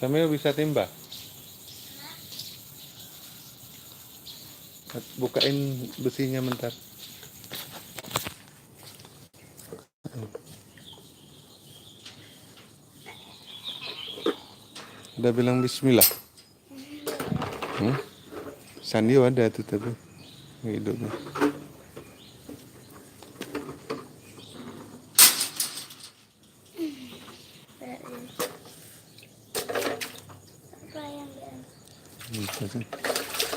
Sambil bisa timba. Bukain besinya bentar. Udah bilang bismillah. Sandio ada tuh tapi hidupnya.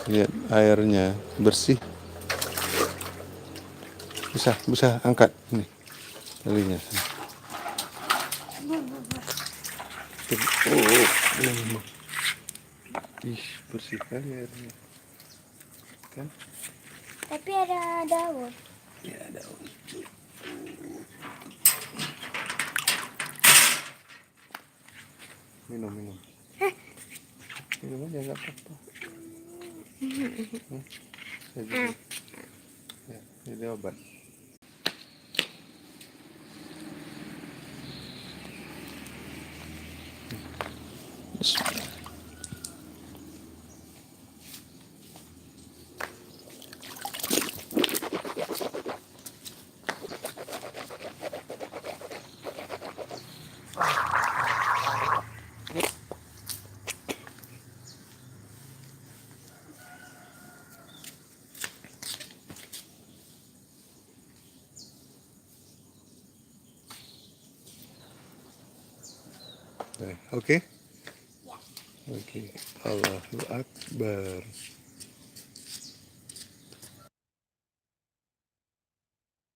Lihat airnya bersih. Bisa angkat nih talinya. Ih, bersih kali airnya. Kan? Tapi ada daun. Ya, daun. Minum. Minum aja nggak apa-apa. Ya, ini obat. Oke? Ya. Oke. Allahu Akbar.